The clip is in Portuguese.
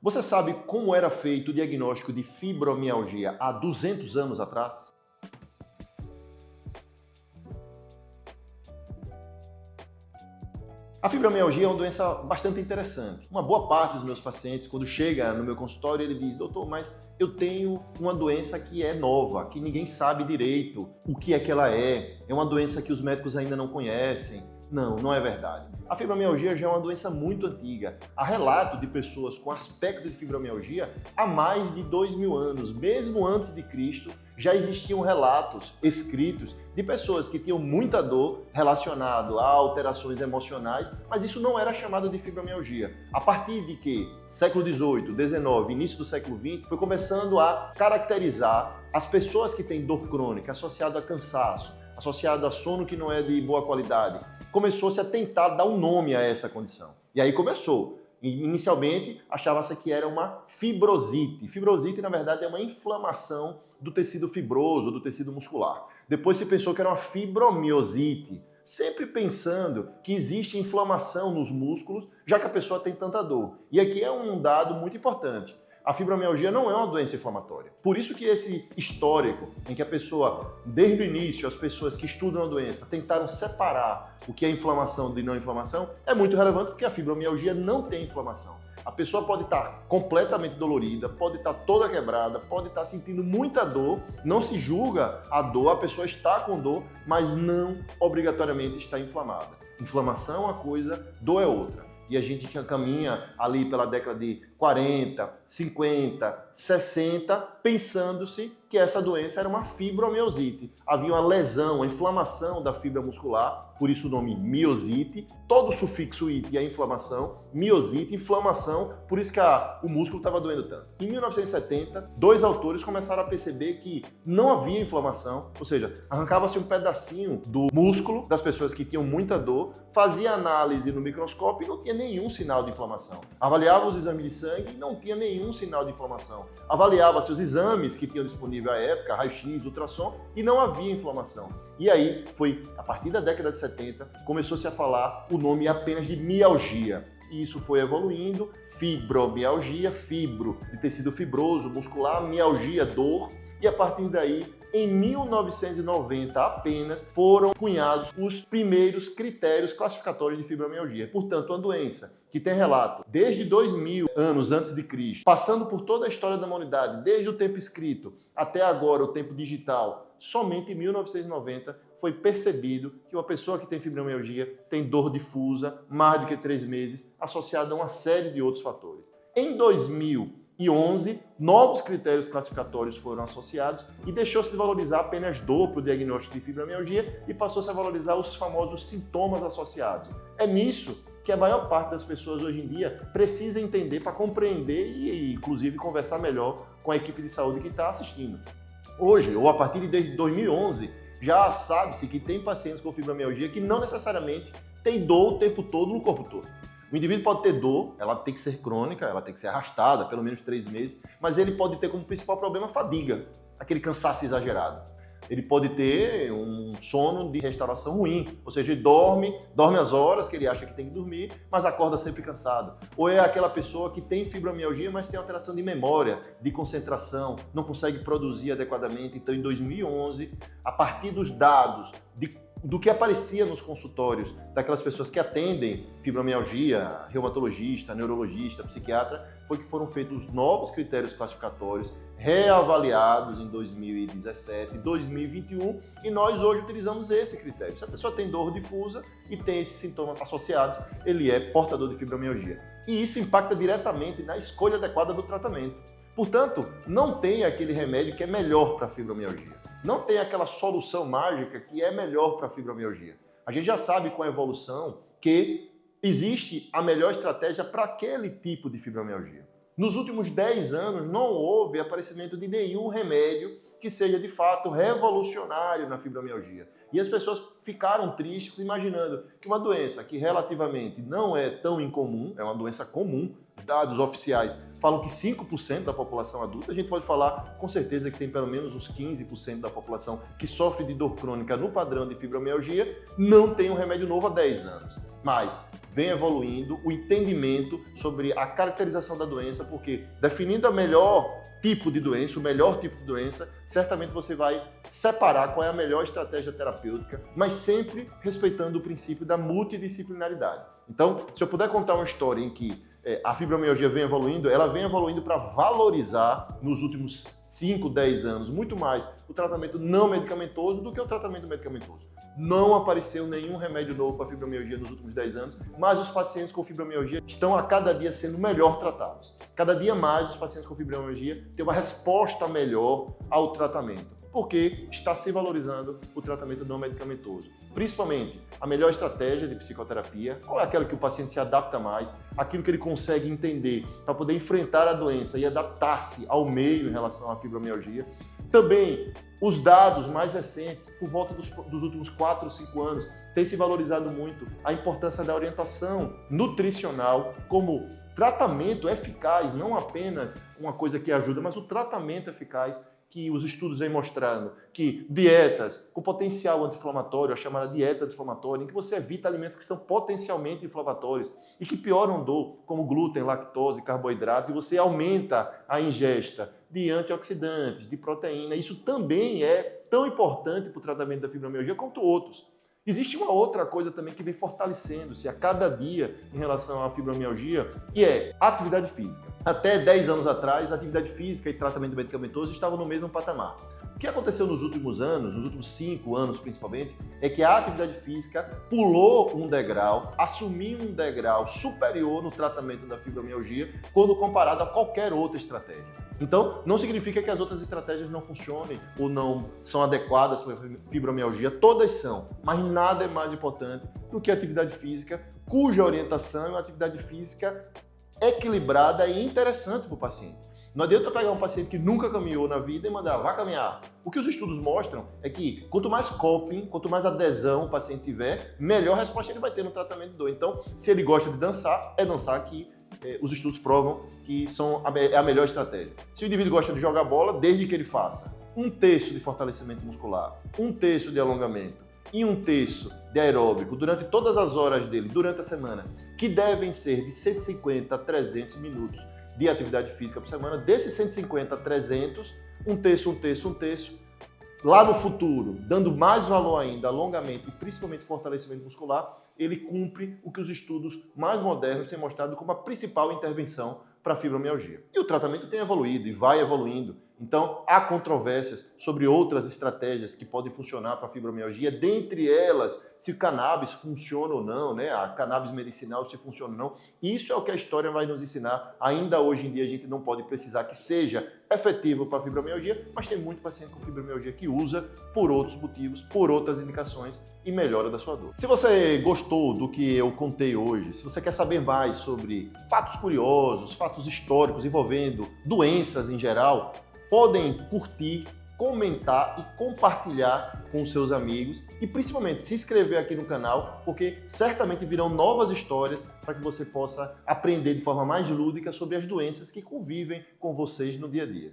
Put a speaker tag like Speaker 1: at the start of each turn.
Speaker 1: Você sabe como era feito o diagnóstico de fibromialgia há 200 anos atrás? A fibromialgia é uma doença bastante interessante. Uma boa parte dos meus pacientes, quando chega no meu consultório, ele diz: doutor, mas eu tenho uma doença que é nova, que ninguém sabe direito o que é que ela é uma doença que os médicos ainda não conhecem. Não, não é verdade. A fibromialgia já é uma doença muito antiga. Há relato de pessoas com aspecto de fibromialgia há mais de 2000 anos. Mesmo antes de Cristo, já existiam relatos escritos de pessoas que tinham muita dor relacionado a alterações emocionais, mas isso não era chamado de fibromialgia. A partir de que século XVIII, XIX, início do século XX, foi começando a caracterizar as pessoas que têm dor crônica associada a cansaço, associado a sono que não é de boa qualidade. Começou-se a tentar dar um nome a essa condição. E aí começou. Inicialmente, achava-se que era uma fibrosite. Fibrosite, na verdade, é uma inflamação do tecido fibroso, do tecido muscular. Depois se pensou que era uma fibromiosite, sempre pensando que existe inflamação nos músculos, já que a pessoa tem tanta dor. E aqui é um dado muito importante. A fibromialgia não é uma doença inflamatória. Por isso que esse histórico em que a pessoa, desde o início, as pessoas que estudam a doença tentaram separar o que é inflamação de não inflamação, é muito relevante porque a fibromialgia não tem inflamação. A pessoa pode estar completamente dolorida, pode estar toda quebrada, pode estar sentindo muita dor, não se julga a dor, a pessoa está com dor, mas não obrigatoriamente está inflamada. Inflamação é uma coisa, dor é outra. E a gente caminha ali pela década de 40, 50, 60, pensando-se que essa doença era uma fibromiosite. Havia uma lesão, uma inflamação da fibra muscular, por isso o nome miosite, todo o sufixo ite é inflamação, miosite, inflamação, por isso que o músculo estava doendo tanto. Em 1970, dois autores começaram a perceber que não havia inflamação, ou seja, arrancava-se um pedacinho do músculo das pessoas que tinham muita dor, fazia análise no microscópio e não tinha nenhum sinal de inflamação. Avaliava os exames de sangue e não tinha nenhum sinal de inflamação. Avaliava-se os exames que tinham disponível à época, raio-x, ultrassom, e não havia inflamação. E aí, foi a partir da década de 70, começou-se a falar o nome apenas de mialgia. E isso foi evoluindo, fibromialgia, fibro, de tecido fibroso, muscular, mialgia, dor, e a partir daí, em 1990 apenas, foram cunhados os primeiros critérios classificatórios de fibromialgia. Portanto, uma doença que tem relato desde 2000 anos antes de Cristo, passando por toda a história da humanidade, desde o tempo escrito até agora, o tempo digital, somente em 1990 foi percebido que uma pessoa que tem fibromialgia tem dor difusa, mais do que 3 meses, associada a uma série de outros fatores. Em 2011, novos critérios classificatórios foram associados e deixou-se de valorizar apenas dor para o diagnóstico de fibromialgia e passou-se a valorizar os famosos sintomas associados. É nisso que a maior parte das pessoas hoje em dia precisa entender para compreender e, inclusive, conversar melhor com a equipe de saúde que está assistindo. Hoje, ou a partir de 2011, já sabe-se que tem pacientes com fibromialgia que não necessariamente tem dor o tempo todo no corpo todo. O indivíduo pode ter dor, ela tem que ser crônica, ela tem que ser arrastada, pelo menos 3 meses, mas ele pode ter como principal problema fadiga, aquele cansaço exagerado. Ele pode ter um sono de restauração ruim, ou seja, ele dorme as horas que ele acha que tem que dormir, mas acorda sempre cansado. Ou é aquela pessoa que tem fibromialgia, mas tem alteração de memória, de concentração, não consegue produzir adequadamente. Então, em 2011, a partir dos dados do que aparecia nos consultórios daquelas pessoas que atendem fibromialgia, reumatologista, neurologista, psiquiatra, foi que foram feitos os novos critérios classificatórios, reavaliados em 2017, 2021, e nós hoje utilizamos esse critério. Se a pessoa tem dor difusa e tem esses sintomas associados, ele é portador de fibromialgia. E isso impacta diretamente na escolha adequada do tratamento. Portanto, não tem aquele remédio que é melhor para a fibromialgia. Não tem aquela solução mágica que é melhor para a fibromialgia. A gente já sabe com a evolução que existe a melhor estratégia para aquele tipo de fibromialgia. Nos últimos 10 anos não houve aparecimento de nenhum remédio que seja de fato revolucionário na fibromialgia. E as pessoas ficaram tristes imaginando que uma doença que relativamente não é tão incomum, é uma doença comum, dados oficiais falam que 5% da população adulta, a gente pode falar com certeza que tem pelo menos uns 15% da população que sofre de dor crônica no padrão de fibromialgia, não tem um remédio novo há 10 anos. Mas vem evoluindo o entendimento sobre a caracterização da doença, porque definindo a melhor tipo de doença, o melhor tipo de doença, certamente você vai separar qual é a melhor estratégia terapêutica, mas sempre respeitando o princípio da multidisciplinaridade. Então, se eu puder contar uma história em que a fibromialgia vem evoluindo, ela vem evoluindo para valorizar nos últimos 5, 10 anos muito mais o tratamento não medicamentoso do que o tratamento medicamentoso. Não apareceu nenhum remédio novo para fibromialgia nos últimos 10 anos, mas os pacientes com fibromialgia estão a cada dia sendo melhor tratados. Cada dia mais os pacientes com fibromialgia têm uma resposta melhor ao tratamento, porque está se valorizando o tratamento não medicamentoso. Principalmente, a melhor estratégia de psicoterapia, qual é aquela que o paciente se adapta mais, aquilo que ele consegue entender para poder enfrentar a doença e adaptar-se ao meio em relação à fibromialgia. Também, os dados mais recentes, por volta dos últimos 4 ou 5 anos, tem se valorizado muito a importância da orientação nutricional como tratamento eficaz, não apenas uma coisa que ajuda, mas o tratamento eficaz que os estudos vêm mostrando, que dietas com potencial anti-inflamatório, a chamada dieta anti-inflamatória, em que você evita alimentos que são potencialmente inflamatórios e que pioram dor, como glúten, lactose, carboidrato, e você aumenta a ingesta de antioxidantes, de proteína. Isso também é tão importante para o tratamento da fibromialgia quanto outros. Existe uma outra coisa também que vem fortalecendo-se a cada dia em relação à fibromialgia, que é a atividade física. Até 10 anos atrás, a atividade física e tratamento medicamentoso estavam no mesmo patamar. O que aconteceu nos últimos anos, nos últimos 5 anos principalmente, é que a atividade física pulou um degrau, assumiu um degrau superior no tratamento da fibromialgia quando comparado a qualquer outra estratégia. Então, não significa que as outras estratégias não funcionem ou não são adequadas para a fibromialgia, todas são, mas nada é mais importante do que a atividade física, cuja orientação é uma atividade física equilibrada e interessante para o paciente. Não adianta pegar um paciente que nunca caminhou na vida e mandar, vá caminhar. O que os estudos mostram é que quanto mais coping, quanto mais adesão o paciente tiver, melhor resposta ele vai ter no tratamento de dor. Então, se ele gosta de dançar, é dançar que os estudos provam que é a melhor estratégia. Se o indivíduo gosta de jogar bola, desde que ele faça 1/3 de fortalecimento muscular, 1/3 de alongamento e 1/3 de aeróbico durante todas as horas dele, durante a semana, que devem ser de 150 a 300 minutos de atividade física por semana, desses 150 a 300, 1/3, lá no futuro, dando mais valor ainda, alongamento e principalmente fortalecimento muscular, ele cumpre o que os estudos mais modernos têm mostrado como a principal intervenção para a fibromialgia. E o tratamento tem evoluído e vai evoluindo. Então, há controvérsias sobre outras estratégias que podem funcionar para a fibromialgia, dentre elas, se o cannabis funciona ou não, né? A cannabis medicinal se funciona ou não. Isso é o que a história vai nos ensinar. Ainda hoje em dia a gente não pode precisar que seja efetivo para a fibromialgia, mas tem muito paciente com fibromialgia que usa por outros motivos, por outras indicações e melhora da sua dor. Se você gostou do que eu contei hoje, se você quer saber mais sobre fatos curiosos, fatos históricos envolvendo doenças em geral, podem curtir, comentar e compartilhar com os seus amigos e principalmente se inscrever aqui no canal, porque certamente virão novas histórias para que você possa aprender de forma mais lúdica sobre as doenças que convivem com vocês no dia a dia.